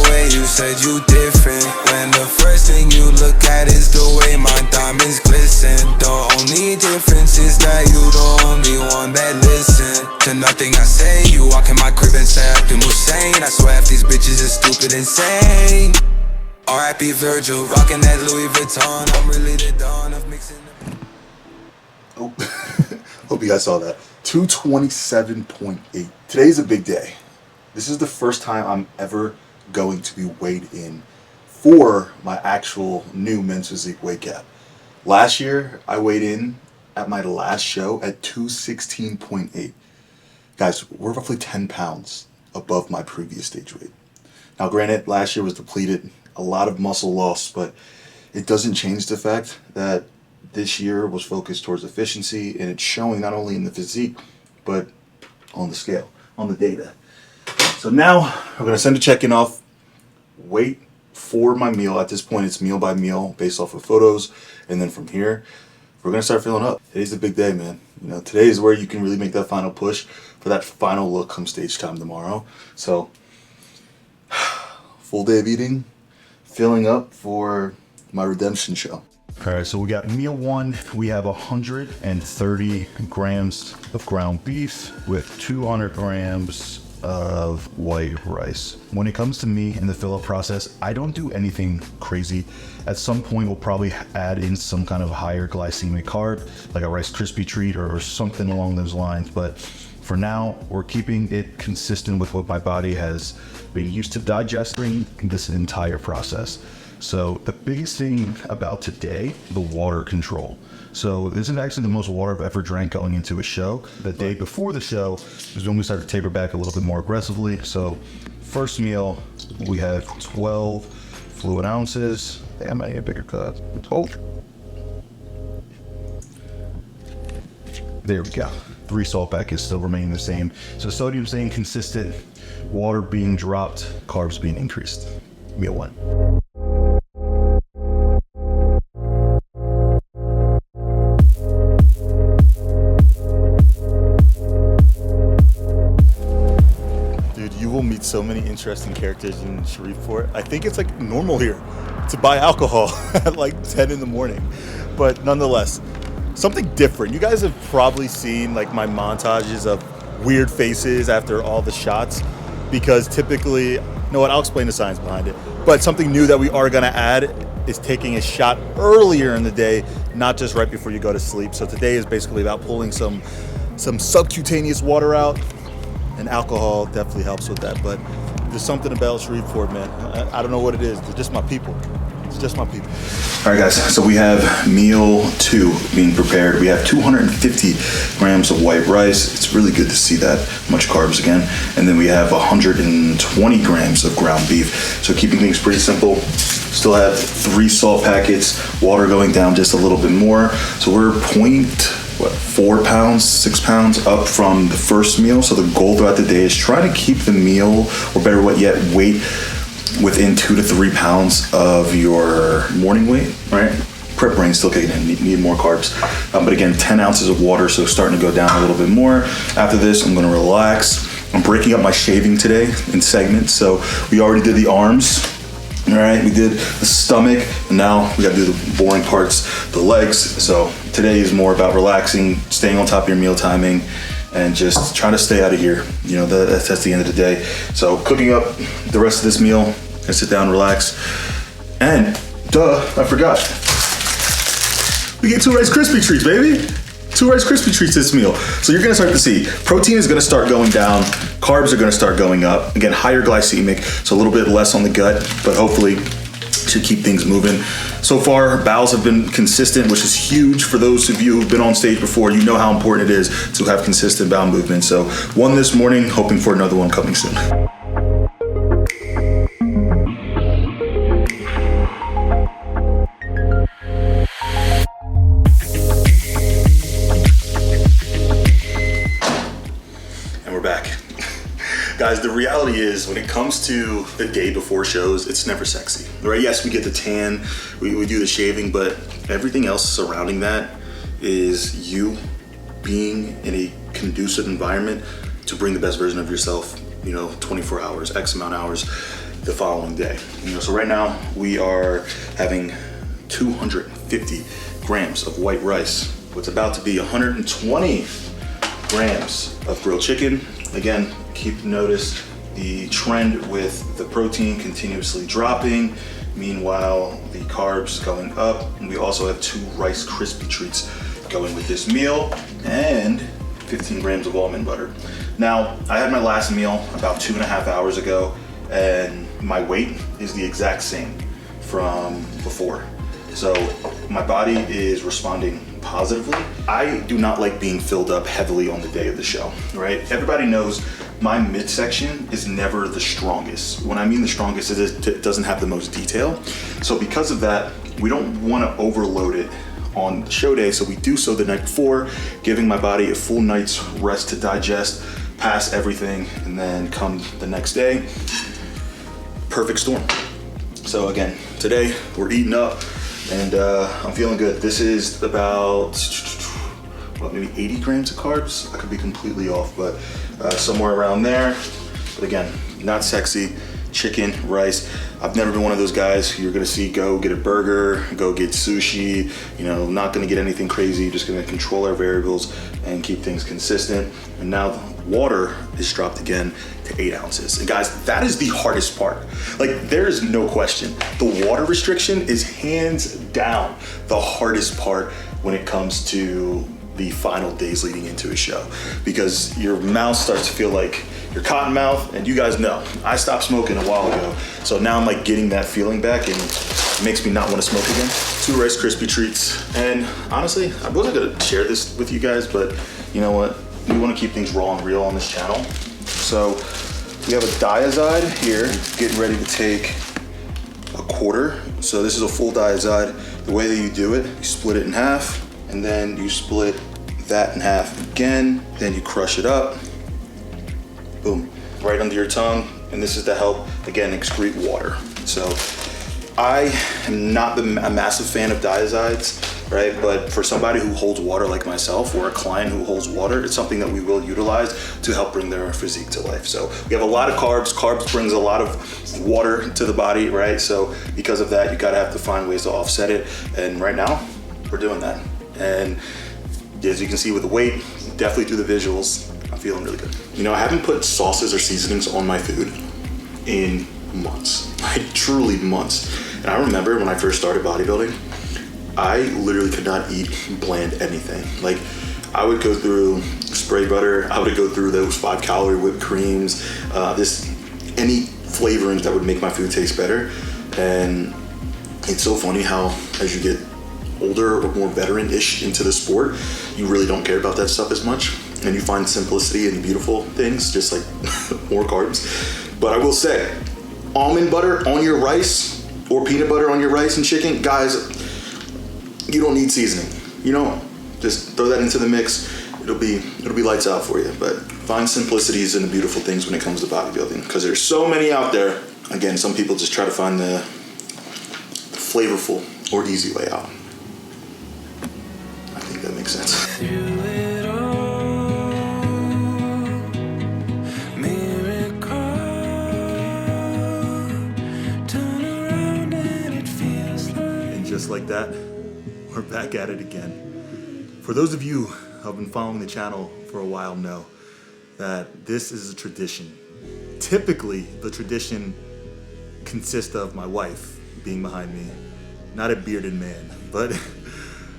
way, you said you different. When the first thing you look at is the way my diamonds glisten. The only difference is that you the only one that listen to nothing I say. You walk in my crib and say acting Hussein. I swear if these bitches is stupid insane. R.I.P. Virgil, rocking that Louis Vuitton. I'm really the dawn of mixing them. Oh, hope you guys saw that. 227.8. Today's a big day. This is the first time I'm ever going to be weighed in for my actual new men's physique weight cap. Last year, I weighed in at my last show at 216.8. Guys, we're roughly 10 pounds above my previous stage weight. Now, granted, last year was depleted, a lot of muscle loss, but it doesn't change the fact that this year was focused towards efficiency, and it's showing not only in the physique, but on the scale, on the data. So now we're going to send a check-in off, wait for my meal. At this point, it's meal by meal based off of photos. And then from here, we're going to start filling up. Today's the big day, man. You know, today is where you can really make that final push for that final look come stage time tomorrow. So full day of eating, filling up for my redemption show. All right, so we got meal one. We have 130 grams of ground beef with 200 grams of white rice. When it comes to me in the fill-up process, I don't do anything crazy. At some point, we'll probably add in some kind of higher glycemic carb, like a Rice Krispie treat or something along those lines. But for now, we're keeping it consistent with what my body has been used to digesting this entire process. So the biggest thing about today, the water control. So this is actually the most water I've ever drank going into a show. The day before the show is when we start to taper back a little bit more aggressively. So first meal, we have 12 fluid ounces. Damn, I need a bigger cup. 12. There we go. 3 salt packets still remaining the same. So sodium staying consistent, water being dropped, carbs being increased. Meal one. Meet so many interesting characters in Shreveport. I think it's like normal here to buy alcohol at like 10 in the morning, but nonetheless, something different. You guys have probably seen like my montages of weird faces after all the shots, because typically, you know what, I'll explain the science behind it, but something new that we are gonna add is taking a shot earlier in the day, not just right before you go to sleep. So today is basically about pulling some subcutaneous water out. And alcohol definitely helps with that, but there's something about Shreveport, man. I don't know what it is. They're just my people. It's just my people. All right, guys, so we have meal 2 being prepared. We have 250 grams of white rice. It's really good to see that much carbs again. And then we have 120 grams of ground beef. So keeping things pretty simple. Still have 3 salt packets, water going down just a little bit more. So we're 4 pounds, 6 pounds up from the first meal. So the goal throughout the day is try to keep the meal, or better yet, weight within 2 to 3 pounds of your morning weight, right? Prep brain still kicking in, need more carbs. But again, 10 ounces of water, so starting to go down a little bit more. After this, I'm gonna relax. I'm breaking up my shaving today in segments. So we already did the arms. All right, we did the stomach, and now we gotta do the boring parts, the legs. So today is more about relaxing, staying on top of your meal timing, and just trying to stay out of here. You know, that's the end of the day. So cooking up the rest of this meal, I sit down, relax, and I forgot. We get 2 Rice Krispie treats, baby. 2 Rice Krispie treats this meal. So you're gonna start to see, protein is gonna start going down, carbs are gonna start going up. Again, higher glycemic, so a little bit less on the gut, but hopefully should keep things moving. So far, bowels have been consistent, which is huge for those of you who've been on stage before. You know how important it is to have consistent bowel movement. So 1 this morning, hoping for another one coming soon. Guys, the reality is when it comes to the day before shows, it's never sexy, right? Yes, we get the tan, we do the shaving, but everything else surrounding that is you being in a conducive environment to bring the best version of yourself you know, 24 hours, X amount of hours the following day. You know, so right now we are having 250 grams of white rice. What's about to be 120 grams of grilled chicken. Again, keep notice the trend with the protein continuously dropping. Meanwhile, the carbs going up. And we also have 2 Rice Krispie treats going with this meal and 15 grams of almond butter. Now, I had my last meal about 2.5 hours ago, and my weight is the exact same from before. So my body is responding positively. I do not like being filled up heavily on the day of the show, right? Everybody knows my midsection is never the strongest. When I mean the strongest, it doesn't have the most detail. So because of that, we don't want to overload it on the show day. So we do so the night before, giving my body a full night's rest to digest, pass everything, and then come the next day, perfect storm. So again, today we're eating up, and I'm feeling good. This is about, what, maybe 80 grams of carbs? I could be completely off, but somewhere around there. But again, not sexy. Chicken, rice. I've never been one of those guys who you're gonna see go get a burger, go get sushi, you know, not gonna get anything crazy, just gonna control our variables and keep things consistent. And now the water is dropped again to 8 ounces. And guys, that is the hardest part. Like, there is no question. The water restriction is hands down the hardest part when it comes to the final days leading into a show, because your mouth starts to feel like your cotton mouth, and you guys know, I stopped smoking a while ago, so now I'm like getting that feeling back, and it makes me not want to smoke again. 2 Rice Krispie treats, and honestly, I wasn't gonna share this with you guys, but you know what? We want to keep things raw and real on this channel. So we have a diazide here, getting ready to take a quarter. So this is a full diazide. The way that you do it, you split it in half, and then you split that in half again, then you crush it up, boom, right under your tongue. And this is to help, again, excrete water. So I am not a massive fan of diazides, right? But for somebody who holds water like myself, or a client who holds water, it's something that we will utilize to help bring their physique to life. So we have a lot of carbs. Carbs brings a lot of water to the body, right? So because of that, you gotta have to find ways to offset it. And right now, we're doing that. And as you can see with the weight, definitely through the visuals, I'm feeling really good. You know, I haven't put sauces or seasonings on my food in months, like truly months. And I remember when I first started bodybuilding, I literally could not eat bland anything. Like, I would go through spray butter, I would go through those 5-calorie whipped creams, any flavorings that would make my food taste better. And it's so funny how as you get older or more veteran-ish into the sport, you really don't care about that stuff as much, and you find simplicity in beautiful things, just like more carbs. But I will say, almond butter on your rice or peanut butter on your rice and chicken, guys, you don't need seasoning. You know, just throw that into the mix. It'll be lights out for you. But find simplicities in the beautiful things when it comes to bodybuilding, because there's so many out there. Again, some people just try to find the flavorful or easy way out. I think that makes sense. And just like that, we're back at it again. For those of you who have been following the channel for a while know that this is a tradition. Typically, the tradition consists of my wife being behind me, not a bearded man, but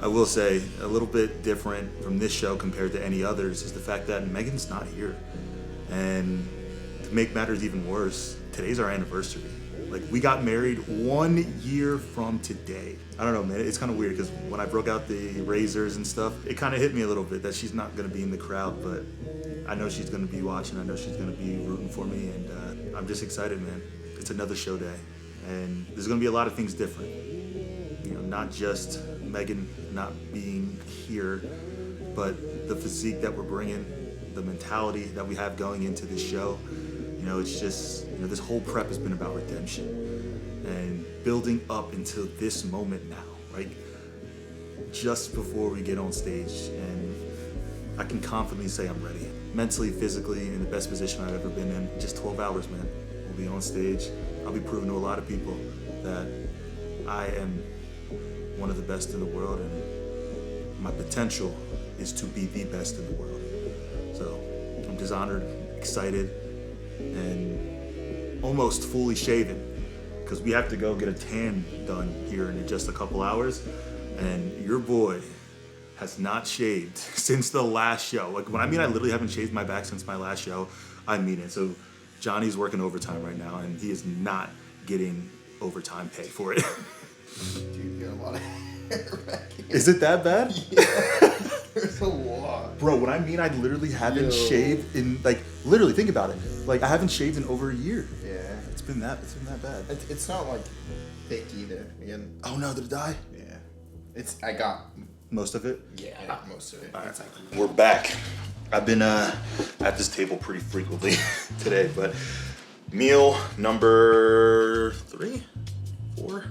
I will say a little bit different from this show compared to any others is the fact that Megan's not here. And to make matters even worse, today's our anniversary. Like, we got married 1 year from today. I don't know, man, it's kind of weird because when I broke out the razors and stuff, it kind of hit me a little bit that she's not gonna be in the crowd, but I know she's gonna be watching, I know she's gonna be rooting for me, and I'm just excited, man. It's another show day, and there's gonna be a lot of things different. You know, not just Megan not being here, but the physique that we're bringing, the mentality that we have going into this show. You know, it's just, you know, this whole prep has been about redemption and building up into this moment now, right? Just before we get on stage, and I can confidently say I'm ready. mentally, physically in the best position I've ever been in. Just 12 hours, man. We'll be on stage. I'll be proving to a lot of people that I am one of the best in the world, and my potential is to be the best in the world. So I'm just honored, excited, and almost fully shaven, because we have to go get a tan done here in just a couple hours, and your boy has not shaved since the last show. Like, when I mean I literally haven't shaved my back since my last show, I mean it. So Johnny's working overtime right now, and he is not getting overtime pay for it. Dude, you got a lot of hair back here. Is it that bad? Yeah, there's a lot. Bro, when I mean I literally haven't shaved in, like, literally, think about it. Like, I haven't shaved in over a year. Yeah. It's been that bad. It's not like thick either. Again. Oh no, did it die? Yeah. I got Most of it? Yeah, I got most of it. All right. We're back. I've been at this table pretty frequently today, but meal number 3? 4?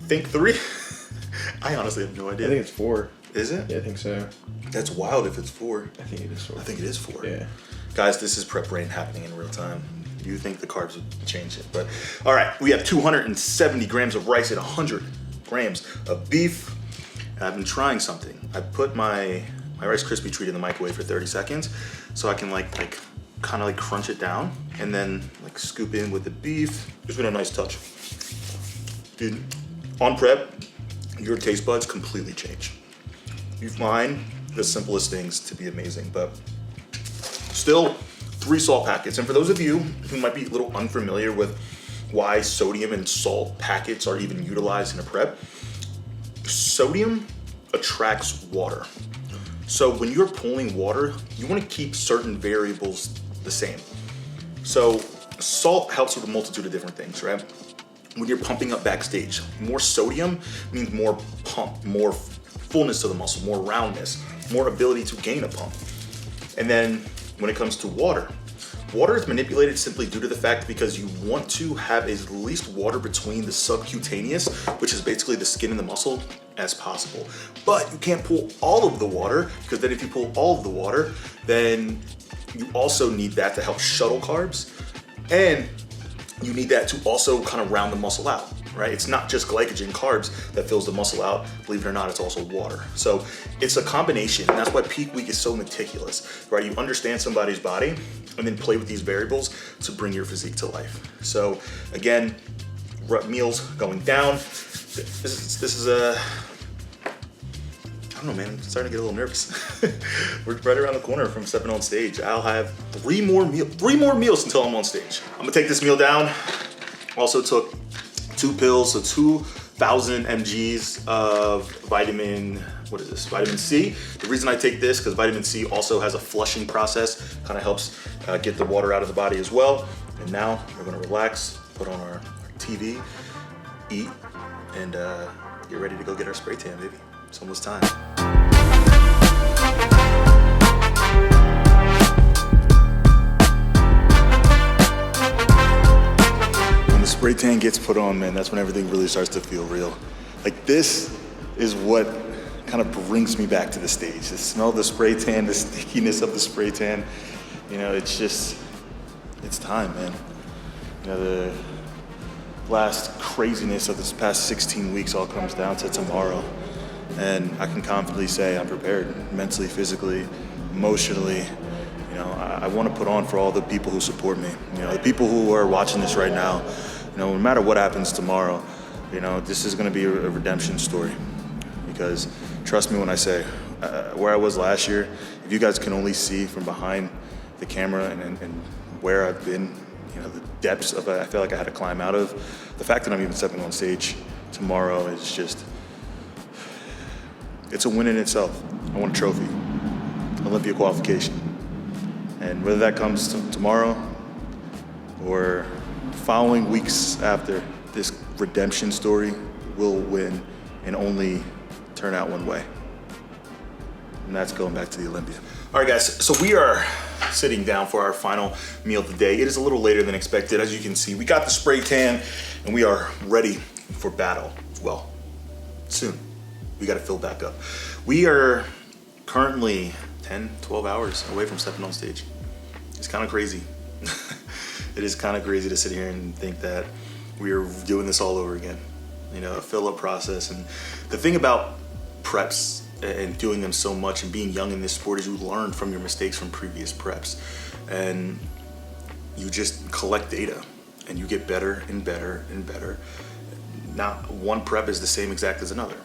Think 3? I honestly have no idea. I think it's 4. Is it? Yeah, I think so. That's wild if it's 4. I think it is 4. I think it is 4. Yeah. Guys, this is prep brain happening in real time. You think the carbs would change it, but all right. We have 270 grams of rice and 100 grams of beef. I've been trying something. I put my Rice Krispie treat in the microwave for 30 seconds so I can kind of crunch it down and then scoop in with the beef. It's been a nice touch. Dude, on prep, your taste buds completely change. You find the simplest things to be amazing, but still 3 salt packets. And for those of you who might be a little unfamiliar with why sodium and salt packets are even utilized in a prep, sodium attracts water. So when you're pulling water, you want to keep certain variables the same. So salt helps with a multitude of different things, right? When you're pumping up backstage, more sodium means more pump, more fullness to the muscle, more roundness, more ability to gain a pump. And then when it comes to water, water is manipulated simply due to the fact because you want to have as least water between the subcutaneous, which is basically the skin and the muscle, as possible. But you can't pull all of the water, because then if you pull all of the water, then you also need that to help shuttle carbs, and you need that to also kind of round the muscle out, right? It's not just glycogen, carbs that fills the muscle out. Believe it or not, it's also water. So it's a combination, and that's why peak week is so meticulous, right? You understand somebody's body and then play with these variables to bring your physique to life. So again, meals going down. This is a, I don't know, man, I'm starting to get a little nervous. We're right around the corner from stepping on stage. I'll have 3 more meals until I'm on stage. I'm gonna take this meal down. Also took 2 pills, so 2,000 mgs of vitamin C. The reason I take this, because vitamin C also has a flushing process, kind of helps get the water out of the body as well. And now we're gonna relax, put on our TV, eat, and get ready to go get our spray tan, baby. It's almost time. When the spray tan gets put on, man, that's when everything really starts to feel real. Like, this is what kind of brings me back to the stage. The smell of the spray tan, the stickiness of the spray tan. You know, it's time, man. You know, the last craziness of this past 16 weeks all comes down to tomorrow. And I can confidently say I'm prepared mentally, physically, emotionally. You know, I want to put on for all the people who support me. You know, the people who are watching this right now, you know, no matter what happens tomorrow, you know, this is going to be a redemption story. Because trust me when I say, where I was last year, if you guys can only see from behind the camera and where I've been, you know, the depths of it, I feel like I had to climb out of. The fact that I'm even stepping on stage tomorrow is just, it's a win in itself. I want a trophy, Olympia qualification. And whether that comes tomorrow or following weeks after, this redemption story will win and only turn out one way. And that's going back to the Olympia. All right, guys, so we are sitting down for our final meal of the day. It is a little later than expected. As you can see, we got the spray tan and we are ready for battle. Well, soon. We got to fill back up. We are currently 10, 12 hours away from stepping on stage. It's kind of crazy. It is kind of crazy to sit here and think that we are doing this all over again. You know, a fill-up process. And the thing about preps and doing them so much and being young in this sport is you learn from your mistakes from previous preps. And you just collect data and you get better and better and better. Not one prep is the same exact as another.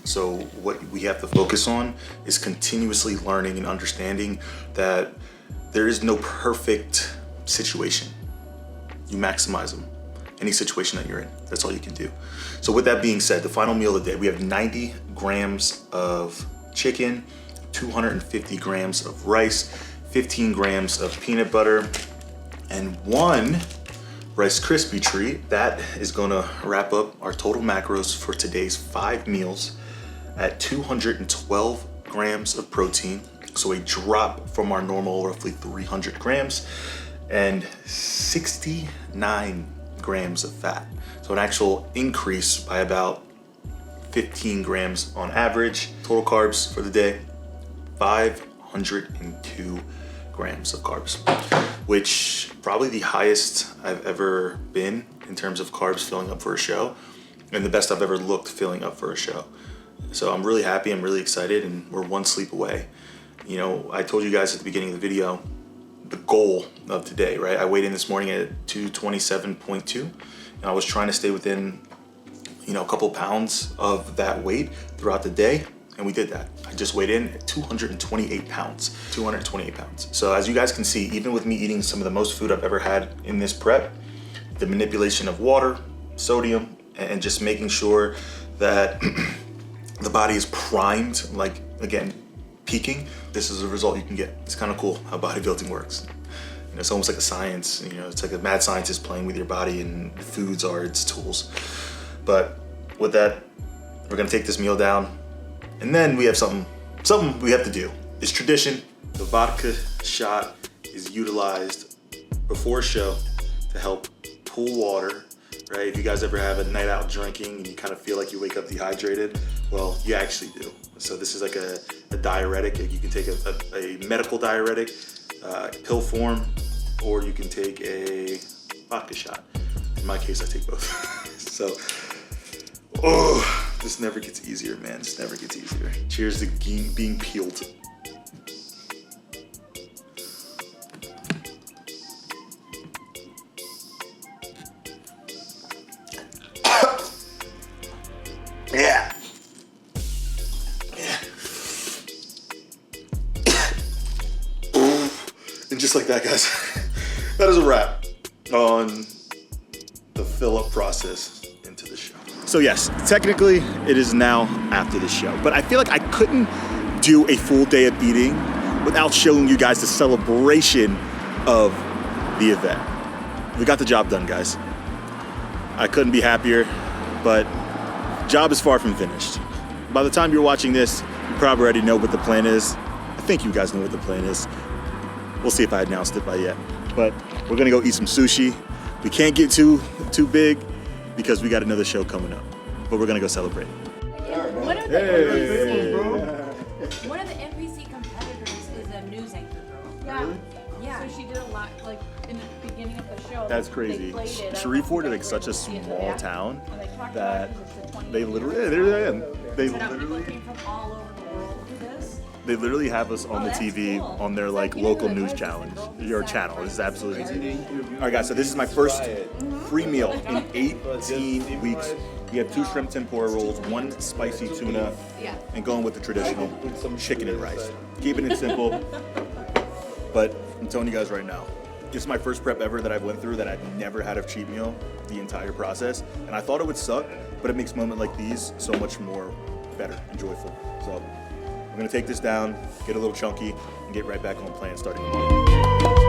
So what we have to focus on is continuously learning and understanding that there is no perfect situation. You maximize them. Any situation that you're in, that's all you can do. So with that being said, the final meal of the day, we have 90 grams of chicken, 250 grams of rice, 15 grams of peanut butter, and 1 Rice Krispie treat. That is gonna wrap up our total macros for today's 5 meals at 212 grams of protein. So a drop from our normal roughly 300 grams and 69 grams of fat. So an actual increase by about 15 grams on average. Total carbs for the day, 502 grams of carbs, which probably the highest I've ever been in terms of carbs filling up for a show, and the best I've ever looked filling up for a show. So I'm really happy, I'm really excited, and we're 1 sleep away. You know, I told you guys at the beginning of the video, the goal of today, right? I weighed in this morning at 227.2, and I was trying to stay within, you know, a couple pounds of that weight throughout the day, and we did that. I just weighed in at 228 pounds. So as you guys can see, even with me eating some of the most food I've ever had in this prep, the manipulation of water, sodium, and just making sure that the body is primed, like, again, peaking, this is a result you can get. It's kind of cool how bodybuilding works. You know, it's almost like a science. You know, it's like a mad scientist playing with your body, and foods are its tools. But with that, we're gonna take this meal down, and then we have something we have to do. It's tradition. The vodka shot is utilized before a show to help pull water, right? If you guys ever have a night out drinking and you kind of feel like you wake up dehydrated, well, you actually do. So this is like a diuretic. You can take a medical diuretic, pill form, or you can take a vodka shot. In my case, I take both. So, this never gets easier, man. This never gets easier. Cheers to being peeled. Yeah. And just like that, guys, that is a wrap on the fill-up process into the show. So yes, technically it is now after the show, but I feel like I couldn't do a full day of eating without showing you guys the celebration of the event. We got the job done, guys. I couldn't be happier, but job is far from finished. By the time you're watching this, you probably already know what the plan is. I think you guys know what the plan is. We'll see if I announced it by yet. But we're gonna go eat some sushi. We can't get too big because we got another show coming up. But we're gonna go celebrate. One of the NPC competitors is a news anchor girl. Yeah. Yeah. So she did a lot, like in the beginning of the show. That's crazy. They played it. Shreveport is like such a small town And they talked that about it 'cause it's the 20 they year literally, anniversary. they People literally, came from all over the world to this. they literally have us on the that's TV cool. on their It's like like, you know local who it news was? challenge, It's a your girl channel. This is absolutely crazy. All right, guys. So this is my first free meal in 18 weeks. We have 2 shrimp tempura rolls, 1 spicy tuna, and going with the traditional chicken and rice. Keeping it simple, but I'm telling you guys right now, this is my first prep ever that I've went through that I've never had a cheat meal the entire process. And I thought it would suck, but it makes moments like these so much more better and joyful. So we're gonna take this down, get a little chunky, and get right back on plan starting tomorrow.